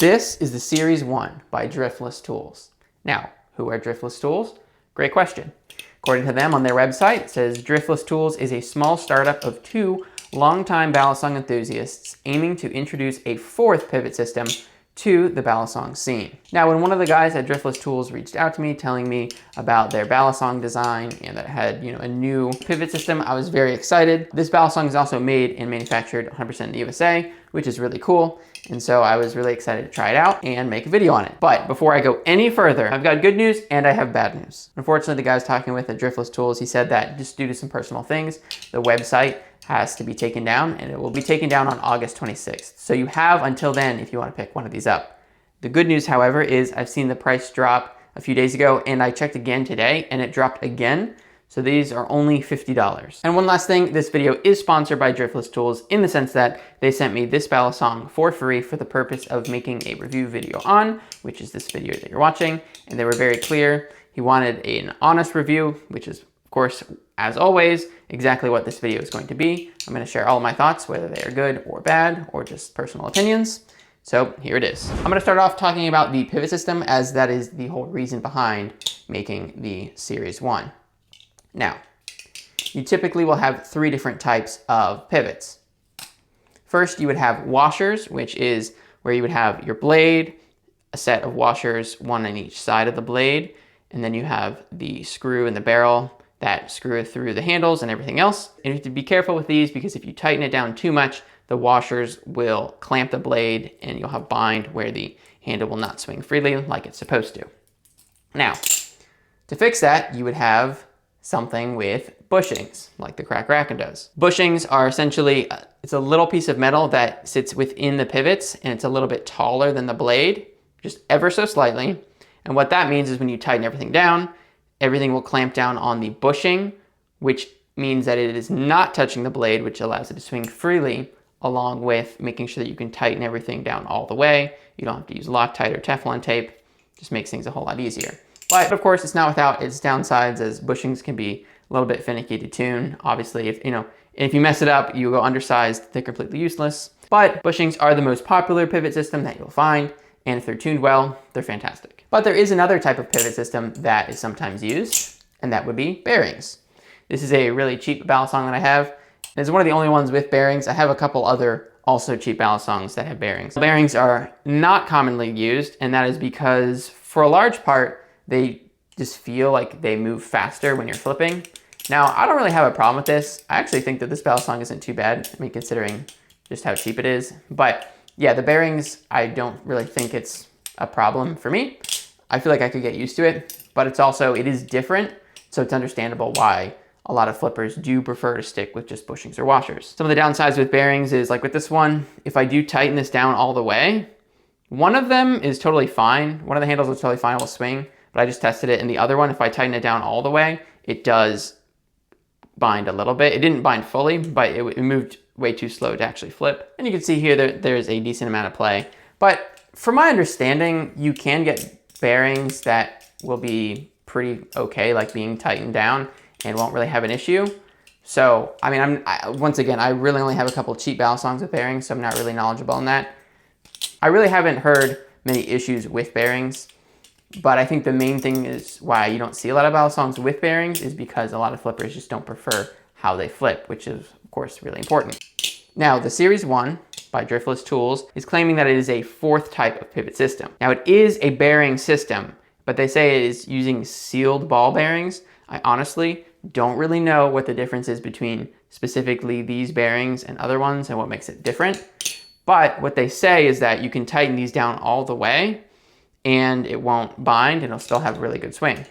This is the Series 1 by Driftlesstools. Now, who are Driftlesstools? Great question. According to them on their website, it says Driftlesstools is a small startup of two longtime Balisong enthusiasts aiming to introduce a fourth pivot system to the Balisong scene. Now, when one of the guys at Driftlesstools reached out to me telling me about their Balisong design and that it had, a new pivot system, I was very excited. This Balisong is also made and manufactured 100% in the USA, which is really cool. And so I was really excited to try it out and make a video on it. But before I go any further, I've got good news and I have bad news. Unfortunately, the guy I was talking with at Driftlesstools, he said that just due to some personal things, the website has to be taken down, and it will be taken down on August 26th. So you have until then if you want to pick one of these up. The good news, however, is I've seen the price drop a few days ago, and I checked again today and it dropped again. So these are only $50. And one last thing, this video is sponsored by Driftlesstools in the sense that they sent me this Balisong for free for the purpose of making a review video on, which is this video that you're watching. And they were very clear. He wanted an honest review, which is, of course, as always, exactly what this video is going to be. I'm going to share all of my thoughts, whether they are good or bad or just personal opinions. So here it is. I'm going to start off talking about the pivot system, as that is the whole reason behind making the Series 1. Now, you typically will have three different types of pivots. First, you would have washers, which is where you would have your blade, a set of washers, one on each side of the blade, and then you have the screw and the barrel that screw through the handles and everything else. And you have to be careful with these because if you tighten it down too much, the washers will clamp the blade and you'll have bind where the handle will not swing freely like it's supposed to. Now, to fix that, you would have something with bushings, like the Crack Rackin' does. Bushings are essentially, it's a little piece of metal that sits within the pivots, and it's a little bit taller than the blade, just ever so slightly. And what that means is when you tighten everything down, everything will clamp down on the bushing, which means that it is not touching the blade, which allows it to swing freely, along with making sure that you can tighten everything down all the way. You don't have to use Loctite or Teflon tape. Just makes things a whole lot easier. But of course, it's not without its downsides, as bushings can be a little bit finicky to tune. Obviously, if you mess it up, you go undersized, they're completely useless. But bushings are the most popular pivot system that you'll find, and if they're tuned well, they're fantastic. But there is another type of pivot system that is sometimes used, and that would be bearings. This is a really cheap Balisong that I have. It's one of the only ones with bearings. I have a couple other also cheap Balisongs that have bearings. Bearings are not commonly used, and that is because for a large part, they just feel like they move faster when you're flipping. Now, I don't really have a problem with this. I actually think that this Balisong isn't too bad, considering just how cheap it is. But yeah, the bearings, I don't really think it's a problem for me. I feel like I could get used to it, but it is different. So it's understandable why a lot of flippers do prefer to stick with just bushings or washers. Some of the downsides with bearings is, like with this one, if I do tighten this down all the way, one of them is totally fine. One of the handles is totally fine, will swing, but I just tested it. And the other one, if I tighten it down all the way, it does bind a little bit. It didn't bind fully, but it moved way too slow to actually flip. And you can see here that there's a decent amount of play. But from my understanding, you can get bearings that will be pretty okay, like being tightened down, and won't really have an issue. So, once again, I really only have a couple cheap Balisongs with bearings, so I'm not really knowledgeable in that. I really haven't heard many issues with bearings, but I think the main thing is why you don't see a lot of Balisongs with bearings is because a lot of flippers just don't prefer how they flip, which is, of course, really important. Now, the Series 1 by Driftlesstools is claiming that it is a fourth type of pivot system. Now, it is a bearing system, but they say it is using sealed ball bearings. I honestly don't really know what the difference is between specifically these bearings and other ones and what makes it different. But what they say is that you can tighten these down all the way and it won't bind and it'll still have a really good swing.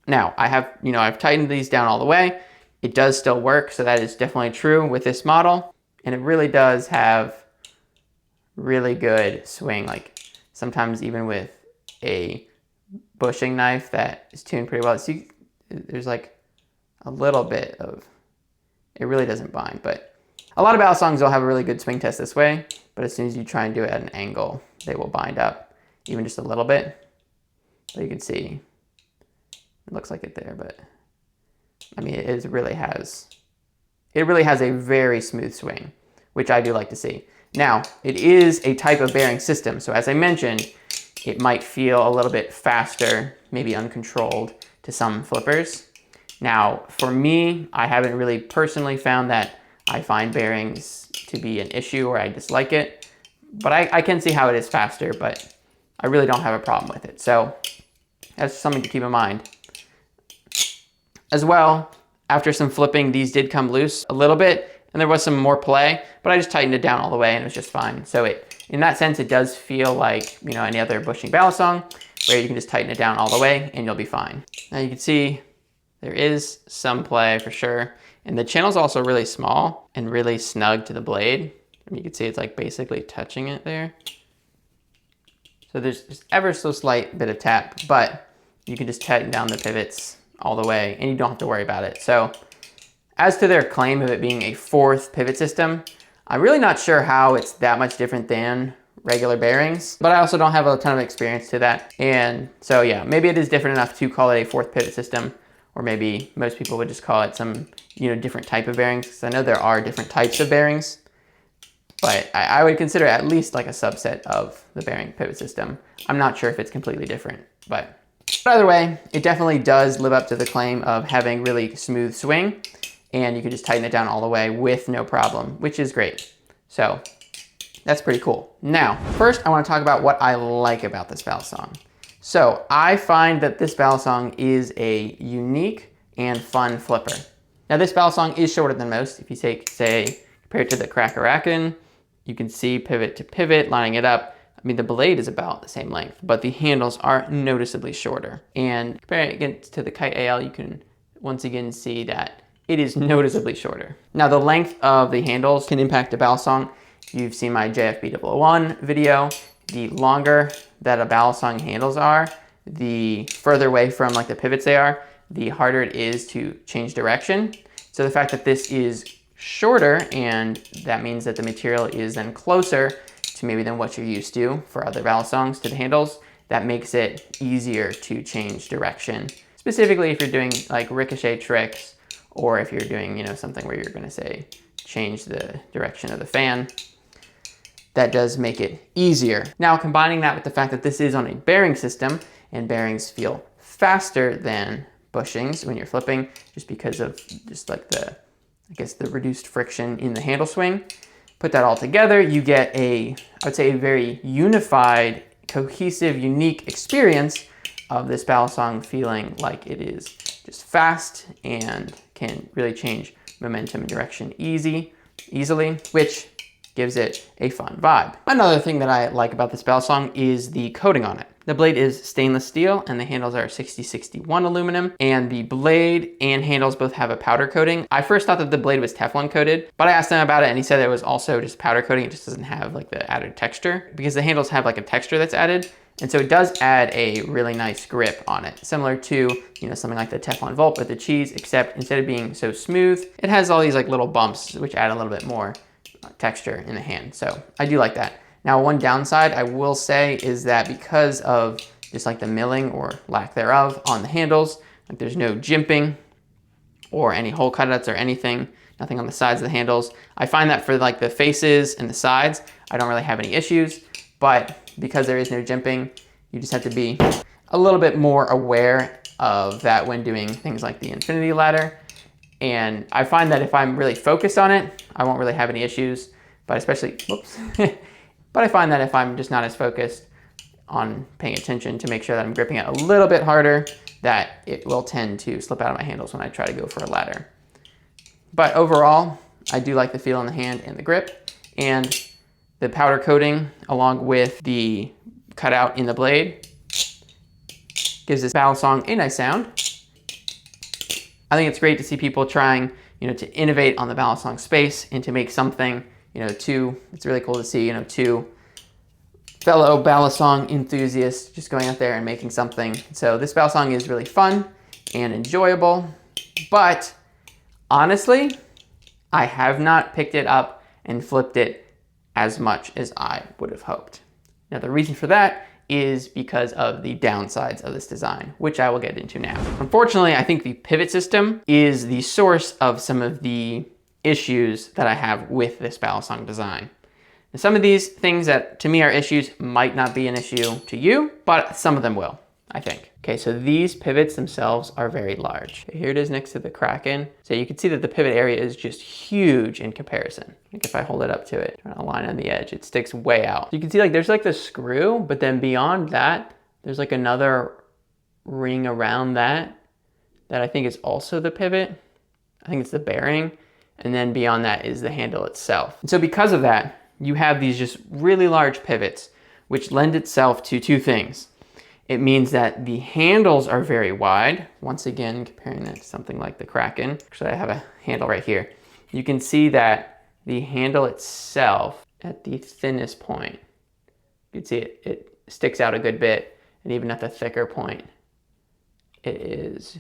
Now, I've tightened these down all the way. It does still work, so that is definitely true with this model. And it really does have really good swing, like sometimes even with a bushing knife that is tuned pretty well. See, there's like a little bit of, it really doesn't bind, but a lot of Balisongs will have a really good swing test this way, but as soon as you try and do it at an angle, they will bind up even just a little bit. So you can see, it looks like it there, but it really has a very smooth swing, which I do like to see. Now, it is a type of bearing system, so as I mentioned, it might feel a little bit faster, maybe uncontrolled to some flippers. Now, for me, I haven't really personally found that I find bearings to be an issue or I dislike it, but I can see how it is faster, but I really don't have a problem with it. So that's something to keep in mind. As well, after some flipping, these did come loose a little bit, and there was some more play, but I just tightened it down all the way and it was just fine. So in that sense, it does feel like, you know, any other bushing Balisong, where you can just tighten it down all the way and you'll be fine. Now you can see there is some play for sure. And the channel's also really small and really snug to the blade. And you can see it's like basically touching it there. So there's just ever so slight bit of tap, but you can just tighten down the pivots all the way and you don't have to worry about it. So as to their claim of it being a fourth pivot system, I'm really not sure how it's that much different than regular bearings, but I also don't have a ton of experience to that. And so yeah, maybe it is different enough to call it a fourth pivot system, or maybe most people would just call it some, you know, different type of bearings, because I know there are different types of bearings, but I would consider it at least like a subset of the bearing pivot system. I'm not sure if it's completely different, but either way, it definitely does live up to the claim of having really smooth swing, and you can just tighten it down all the way with no problem, which is great. So that's pretty cool. Now, first I want to talk about what I like about this Balisong. So I find that this Balisong is a unique and fun flipper. Now this Balisong is shorter than most. If you take, say, compared to the Crackerakin, you can see pivot to pivot, lining it up. I mean, the blade is about the same length, but the handles are noticeably shorter. And comparing it against to the Kite AL, you can once again see that it is noticeably shorter. Now the length of the handles can impact a Balisong. You've seen my JFB001 video. The longer that a Balisong handles are, the further away from like the pivots they are, the harder it is to change direction. So the fact that this is shorter, and that means that the material is then closer to maybe than what you're used to for other Balisongs to the handles, that makes it easier to change direction. Specifically if you're doing like ricochet tricks, or if you're doing, you know, something where you're gonna say, change the direction of the fan, that does make it easier. Now, combining that with the fact that this is on a bearing system, and bearings feel faster than bushings when you're flipping, just because of just like the, I guess, the reduced friction in the handle swing. Put that all together, you get a, I would say, a very unified, cohesive, unique experience of this Balisong feeling like it is just fast and can really change momentum and direction easily, which gives it a fun vibe. Another thing that I like about this Balisong is the coating on it. The blade is stainless steel and the handles are 6061 aluminum, and the blade and handles both have a powder coating. I first thought that the blade was Teflon coated, but I asked him about it and he said it was also just powder coating. It just doesn't have like the added texture, because the handles have like a texture that's added. And so it does add a really nice grip on it, similar to, you know, something like the Teflon Volt with the cheese, except instead of being so smooth, it has all these like little bumps which add a little bit more texture in the hand. So I do like that. Now, one downside I will say is that because of just like the milling or lack thereof on the handles, like there's no jimping or any hole cutouts or anything, nothing on the sides of the handles. I find that for like the faces and the sides, I don't really have any issues, but because there is no jimping, you just have to be a little bit more aware of that when doing things like the infinity ladder. And I find that if I'm really focused on it, I won't really have any issues, but especially, whoops. But I find that if I'm just not as focused on paying attention to make sure that I'm gripping it a little bit harder, that it will tend to slip out of my handles when I try to go for a ladder. But overall, I do like the feel in the hand and the grip, and the powder coating along with the cutout in the blade gives this Balisong a nice sound. I think it's great to see people trying, you know, to innovate on the Balisong space and to make something, you know, it's really cool to see, you know, two fellow Balisong enthusiasts just going out there and making something. So this Balisong is really fun and enjoyable, but honestly, I have not picked it up and flipped it as much as I would have hoped. Now, the reason for that is because of the downsides of this design, which I will get into now. Unfortunately, I think the pivot system is the source of some of the issues that I have with this Balisong design. And some of these things that to me are issues might not be an issue to you, but some of them will, I think. Okay, so these pivots themselves are very large. Here it is next to the Kraken. So you can see that the pivot area is just huge in comparison. Like if I hold it up to it, trying to line on the edge, it sticks way out. You can see like there's like the screw, but then beyond that, there's like another ring around that I think is also the pivot. I think it's the bearing. And then beyond that is the handle itself. And so because of that, you have these just really large pivots, which lend itself to two things. It means that the handles are very wide. Once again, comparing that to something like the Kraken. Actually, I have a handle right here. You can see that the handle itself at the thinnest point, you can see it sticks out a good bit. And even at the thicker point, it is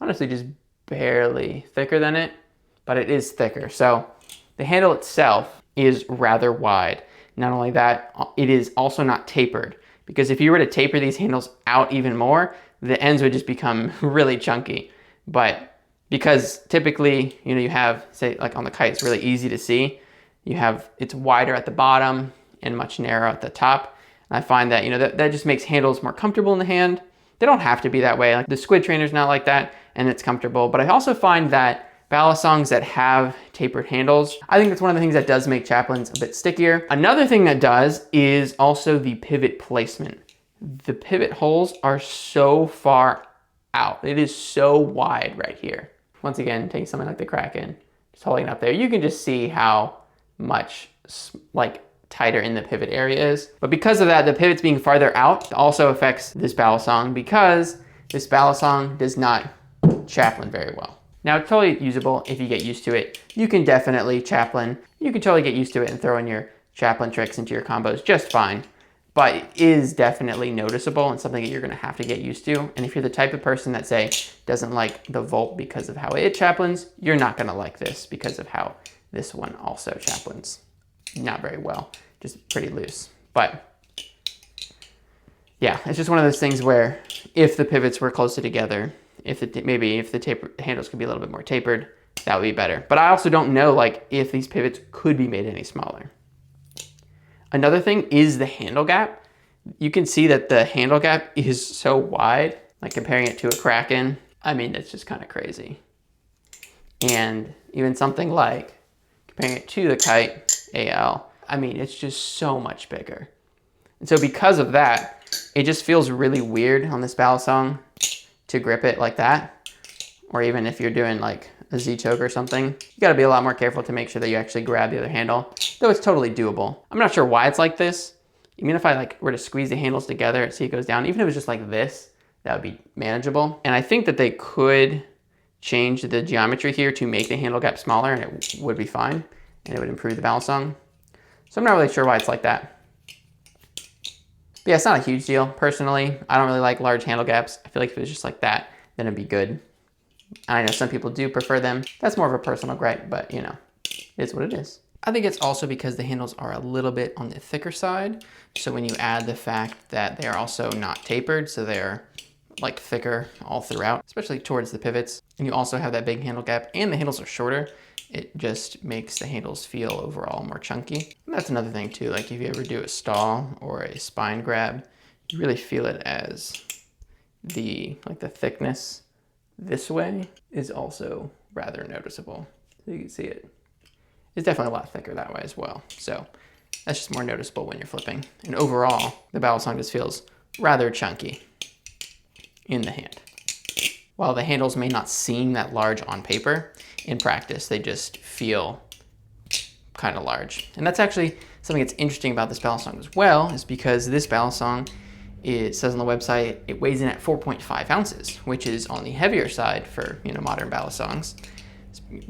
honestly just barely thicker than it, but it is thicker. So the handle itself is rather wide. Not only that, it is also not tapered, because if you were to taper these handles out even more, the ends would just become really chunky. But because typically, you have, say like on the kite, it's really easy to see. It's wider at the bottom and much narrower at the top. And I find that, that just makes handles more comfortable in the hand. They don't have to be that way. Like the squid trainer's not like that, and it's comfortable. But I also find that Balisongs that have tapered handles, I think that's one of the things that does make chaplains a bit stickier. Another thing that does is also the pivot placement. The pivot holes are so far out. It is so wide right here. Once again, taking something like the Kraken, just holding it up there, you can just see how much tighter in the pivot area is. But because of that, the pivots being farther out also affects this Balisong, because this Balisong does not chaplain very well. Now, it's totally usable if you get used to it. You can definitely chaplain. You can totally get used to it and throw in your chaplain tricks into your combos just fine. But it is definitely noticeable and something that you're gonna have to get used to. And if you're the type of person that, say, doesn't like the Volt because of how it chaplains, you're not gonna like this because of how this one also chaplains. Not very well, just pretty loose. But yeah, it's just one of those things where if the pivots were closer together, maybe if the handles could be a little bit more tapered, that would be better. But I also don't know if these pivots could be made any smaller. Another thing is the handle gap. You can see that the handle gap is so wide, like comparing it to a Kraken. I mean, it's just kind of crazy. And even something like comparing it to the Kite AL, I mean, it's just so much bigger. And so because of that, it just feels really weird on this Balisong to grip it like that. Or even if you're doing like a Z-choke or something, you gotta be a lot more careful to make sure that you actually grab the other handle, though it's totally doable. I'm not sure why it's like this. Even if I were to squeeze the handles together and see it goes down, even if it was just like this, that would be manageable. And I think that they could change the geometry here to make the handle gap smaller, and it would be fine, and it would improve the Balisong. So I'm not really sure why it's like that. But yeah, it's not a huge deal. Personally, I don't really like large handle gaps. I feel like if it was just like that, then it'd be good. I know some people do prefer them. That's more of a personal gripe, but it's what it is. I think it's also because the handles are a little bit on the thicker side. So when you add the fact that they are also not tapered, so they're thicker all throughout, especially towards the pivots, and you also have that big handle gap and the handles are shorter, it just makes the handles feel overall more chunky. And that's another thing too, if you ever do a stall or a spine grab, you really feel it as the thickness this way is also rather noticeable. So you can see it. It's definitely a lot thicker that way as well. So that's just more noticeable when you're flipping. And overall, the Balisong just feels rather chunky in the hand. While the handles may not seem that large on paper, in practice, they just feel kind of large. And that's actually something that's interesting about this Balisong as well, is because this Balisong, it says on the website, it weighs in at 4.5 ounces, which is on the heavier side for modern Balisongs.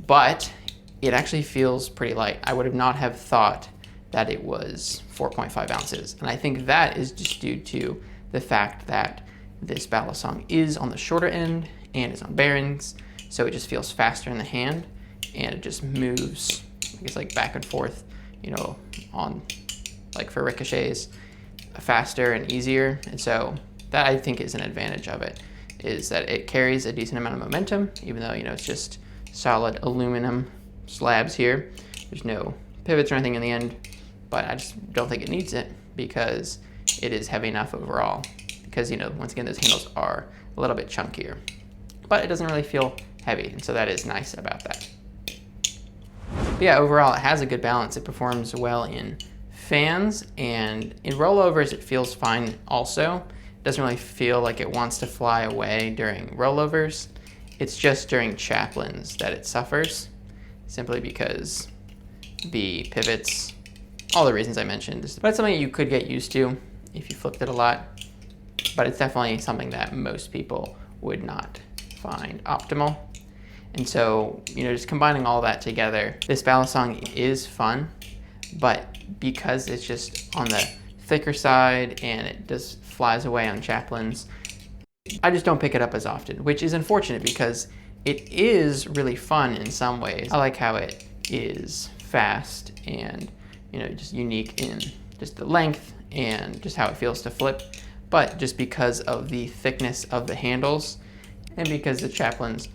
But it actually feels pretty light. I would have not have thought that it was 4.5 ounces. And I think that is just due to the fact that this Balisong is on the shorter end and is on bearings, so it just feels faster in the hand, and it just moves, I guess, back and forth, on, for ricochets, faster and easier. And so that, I think, is an advantage of it, is that it carries a decent amount of momentum, even though, it's just solid aluminum slabs here. There's no pivots or anything in the end. but I just don't think it needs it because it is heavy enough overall. Because, you know, once again, those handles are a little bit chunkier, but it doesn't really feel heavy, and so that is nice about that. But yeah, overall, it has a good balance. It performs well in fans, and in rollovers, it feels fine also. It doesn't really feel like it wants to fly away during rollovers. It's just during chaplains that it suffers, simply because the pivots, all the reasons I mentioned. But it's something you could get used to if you flipped it a lot. But it's definitely something that most people would not find optimal. And so, you know, just combining all that together, this Balisong is fun, but because it's just on the thicker side and it just flies away on chaplains, I just don't pick it up as often, which is unfortunate because it is really fun in some ways. I like how it is fast and, you know, just unique in just the length and just how it feels to flip. But just because of the thickness of the handles and because the chaplains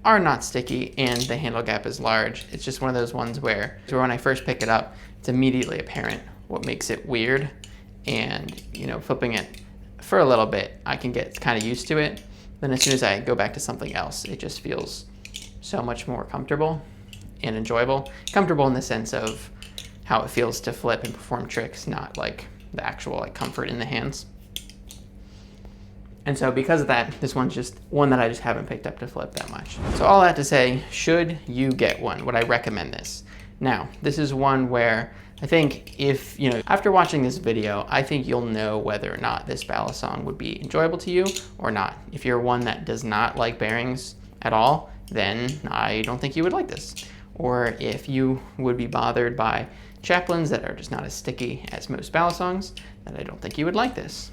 are not sticky and the handle gap is large, it's just one of those ones where when I first pick it up, it's immediately apparent what makes it weird. And, you know, flipping it for a little bit, I can get kind of used to it. Then as soon as I go back to something else, it just feels so much more comfortable and enjoyable. Comfortable in the sense of how it feels to flip and perform tricks, not like the actual like comfort in the hands. And so because of that, this one's just one that I just haven't picked up to flip that much. So all that to say, should you get one? Would I recommend this? Now, this is one where I think if, you know, after watching this video, I think you'll know whether or not this Balisong would be enjoyable to you or not. If you're one that does not like bearings at all, then I don't think you would like this. Or if you would be bothered by chaplains that are just not as sticky as most Balisongs, then I don't think you would like this.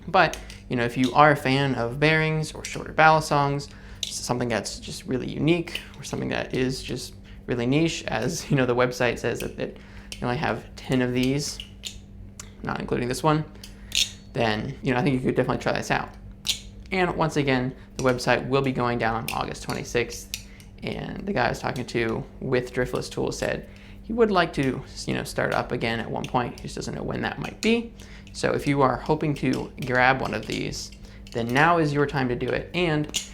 But, you know, if you are a fan of bearings or shorter Balisongs, something that's just really unique or something that is just really niche, as, you know, the website says that they only have 10 of these, not including this one, then, you know, I think you could definitely try this out. And once again, the website will be going down on August 26th. And the guy I was talking to with Driftlesstools said he would like to, you know, start up again at one point. He just doesn't know when that might be. So if you are hoping to grab one of these, then now is your time to do it. And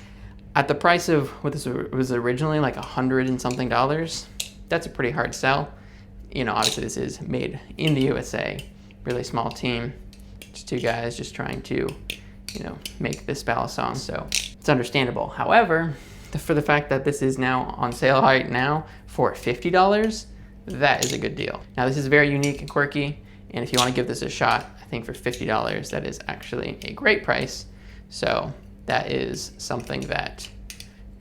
at the price of what this was originally like $100 and something, that's a pretty hard sell. You know, obviously this is made in the USA, really small team, just two guys just trying to, you know, make this Balisong. So it's understandable. However, for the fact that this is now on sale right now for $50, that is a good deal. Now this is very unique and quirky, and if you want to give this a shot, I think for $50, that is actually a great price. So that is something that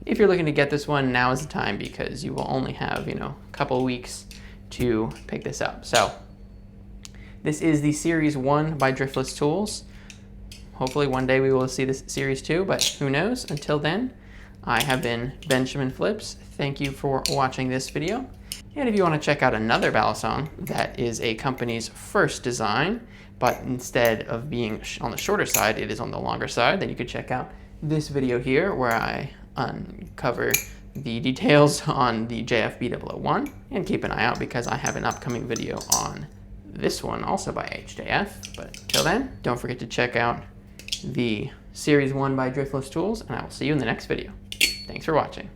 if you're looking to get this one, now is the time because you will only have, you know, a couple weeks to pick this up. So this is the Series 1 by Driftlesstools. Hopefully one day we will see this Series 2, but who knows? Until then, I have been Benjamin Flips. Thank you for watching this video. And if you want to check out another Balisong that is a company's first design, but instead of being on the shorter side, it is on the longer side, then you could check out this video here where I uncover the details on the JFB001. And keep an eye out because I have an upcoming video on this one also by HJF. But until then, don't forget to check out the Series 1 by Driftlesstools, and I will see you in the next video. Thanks for watching.